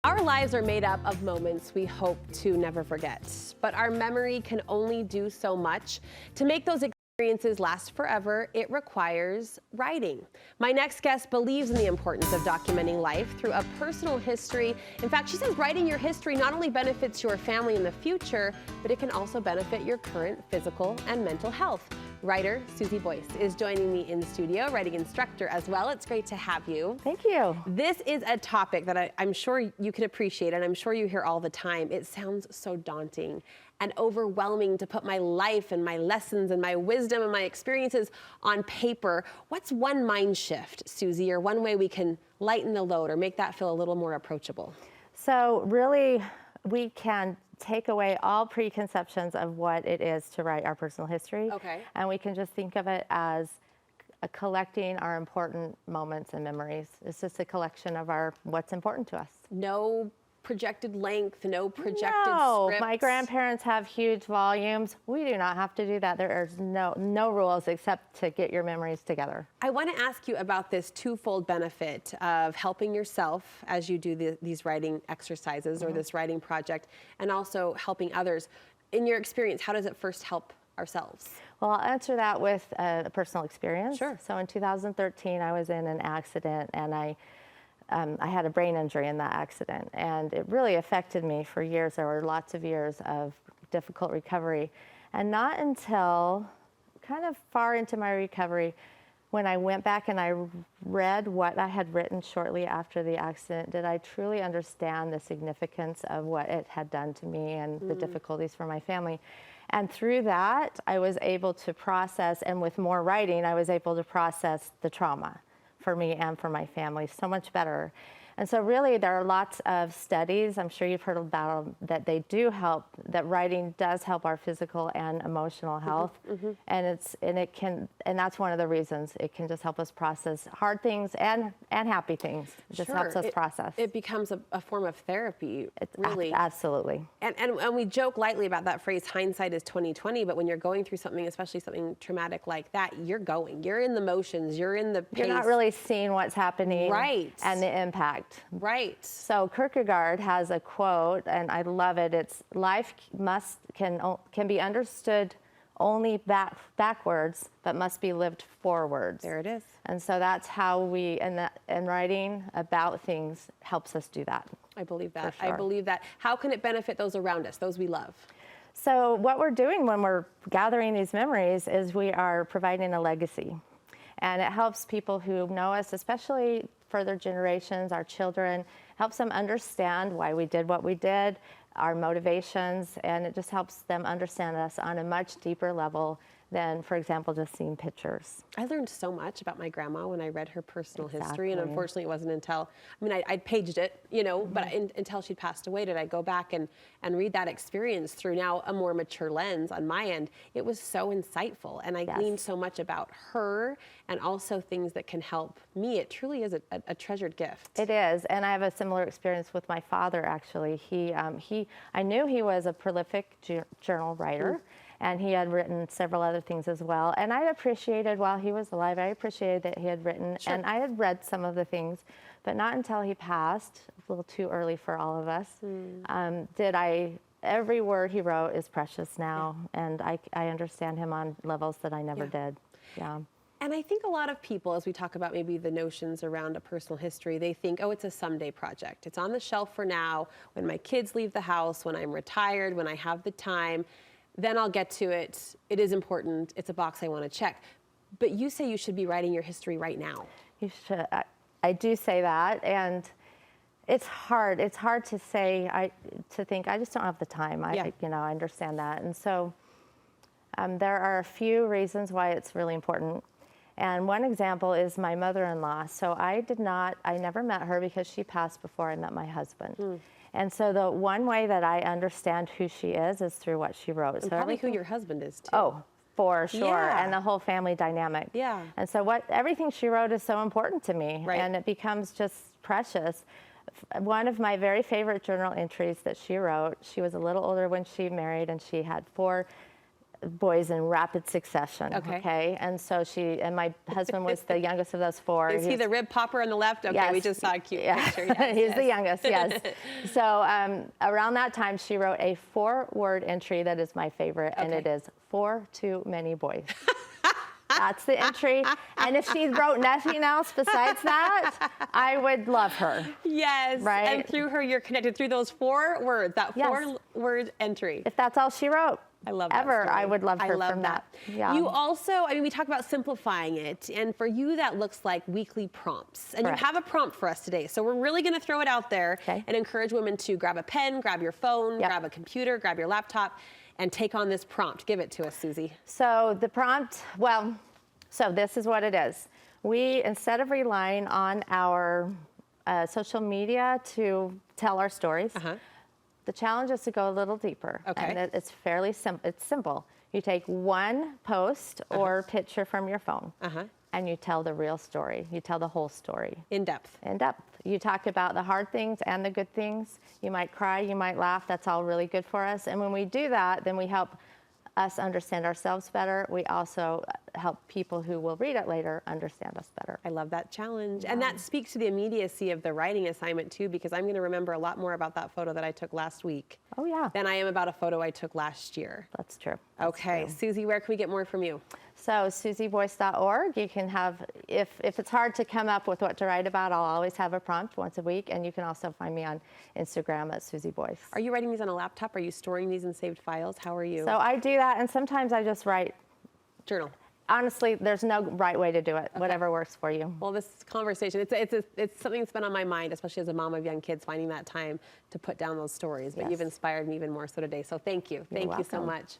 Our lives are made up of moments we hope to never forget, but our memory can only do so much. To make those experiences last forever, it requires writing. My next guest believes in the importance of documenting life through a personal history. In fact, she says writing your history not only benefits your family in the future, but it can also benefit your current physical and mental health. Writer Susie Boyce is joining me in studio, writing instructor as well. It's great to have you. Thank you. This is a topic that I'm sure you can appreciate, and I'm sure you hear all the time. It sounds so daunting and overwhelming to put my life and my lessons and my wisdom and my experiences on paper. What's one mind shift, Susie, or one way we can lighten the load or make that feel a little more approachable? So really, we can take away all preconceptions of what it is to write our personal history. Okay. And we can just think of it as collecting our important moments and memories. It's just a collection of what's important to us. No projected length, no projected No, scripts. my grandparents have huge volumes. We do not have to do that. There is no rules except to get your memories together. I want to ask you about this twofold benefit of helping yourself as you do these writing exercises or this writing project, and also helping others. In your experience, how does it first help ourselves? Well, I'll answer that with a personal experience. Sure. So in 2013, I was in an accident, and I had a brain injury in that accident, and it really affected me for years. There were lots of years of difficult recovery, and not until kind of far into my recovery, when I went back and I read what I had written shortly after the accident, did I truly understand the significance of what it had done to me and the difficulties for my family. And through that, I was able to process, and with more writing, I was able to process the trauma for me and for my family so much better. And so really there are lots of studies, I'm sure you've heard about them, that they do help, that writing does help our physical and emotional health. And that's one of the reasons it can just help us process hard things and happy things. It just helps us process. It becomes a form of therapy, really. Absolutely. And we joke lightly about that phrase, hindsight is 20/20, but when you're going through something, especially something traumatic like that, you're in the motions, you're in the pace. You're not really seeing what's happening. Right. And the impact. Right. So Kierkegaard has a quote, and I love it. It's life can be understood only backwards, but must be lived forwards. There it is. And so that's how and writing about things helps us do that. I believe that. For sure. I believe that. How can it benefit those around us, those we love? So what we're doing when we're gathering these memories is we are providing a legacy. And it helps people who know us, especially further generations, our children, helps them understand why we did what we did, our motivations, and it just helps them understand us on a much deeper level than, for example, just seeing pictures. I learned so much about my grandma when I read her personal history, and Exactly. unfortunately it wasn't until, I'd paged it, but until she'd passed away did I go back and read that experience through now a more mature lens on my end. It was so insightful, and I gleaned so much about her and also things that can help me. It truly is a treasured gift. It is, and I have a similar experience with my father, actually. I knew he was a prolific journal writer, and he had written several other things as well. And I appreciated, while he was alive, I appreciated that he had written, and I had read some of the things, but not until he passed, a little too early for all of us, every word he wrote is precious now, and I understand him on levels that I never did. Yeah. And I think a lot of people, as we talk about maybe the notions around a personal history, they think, oh, it's a someday project. It's on the shelf for now. When my kids leave the house, when I'm retired, when I have the time, then I'll get to it. It is important. It's a box I want to check. But you say you should be writing your history right now. You should. I do say that, and it's hard. It's hard to say, to think, I just don't have the time. I understand that. And so there are a few reasons why it's really important. And one example is my mother-in-law. So I never met her because she passed before I met my husband. And so the one way that I understand who she is through what she wrote. And so probably who your husband is too. Oh, for sure. Yeah. And the whole family dynamic. Yeah. And so everything she wrote is so important to me. Right. And it becomes just precious. One of my very favorite journal entries that she wrote, she was a little older when she married, and she had 4 boys in rapid succession. Okay. And so and my husband was the youngest of those four. Is he the rib popper on the left? Okay, yes, we just saw a cute picture. Yes, he's the youngest, yes. So around that time, she wrote a 4-word entry that is my favorite, and it is 4 too many boys. That's the entry. And if she wrote nothing else besides that, I would love her. Yes. Right? And through her, you're connected through those 4 words, that 4-word entry. If that's all she wrote. I love that ever, story. I would love her I love from that. Yeah. You also, I mean, we talk about simplifying it, and for you, that looks like weekly prompts. And Correct. you have a prompt for us today, so we're really going to throw it out there and encourage women to grab a pen, grab your phone, grab a computer, grab your laptop, and take on this prompt. Give it to us, Susie. So the prompt, so this is what it is. We, instead of relying on our social media to tell our stories, the challenge is to go a little deeper. Okay. And it's fairly simple. It's simple. You take one post or picture from your phone and you tell the real story. You tell the whole story. In depth. In depth. You talk about the hard things and the good things. You might cry, you might laugh. That's all really good for us. And when we do that, then we help us understand ourselves better. We also help people who will read it later understand us better. I love that challenge. And that speaks to the immediacy of the writing assignment too, because I'm going to remember a lot more about that photo that I took last week than I am about a photo I took last year. That's true. Okay. Susie, where can we get more from you? So SusieBoyce.org, you can have, if it's hard to come up with what to write about, I'll always have a prompt once a week. And you can also find me on Instagram at Susie Boyce. Are you writing these on a laptop? Are you storing these in saved files? How are you? So I do that, and sometimes I just write. Journal. Honestly, there's no right way to do it. Whatever works for you. Well, this conversation, it's something that's been on my mind, especially as a mom of young kids, finding that time to put down those stories. But you've inspired me even more so today. So thank you. Thank you so much.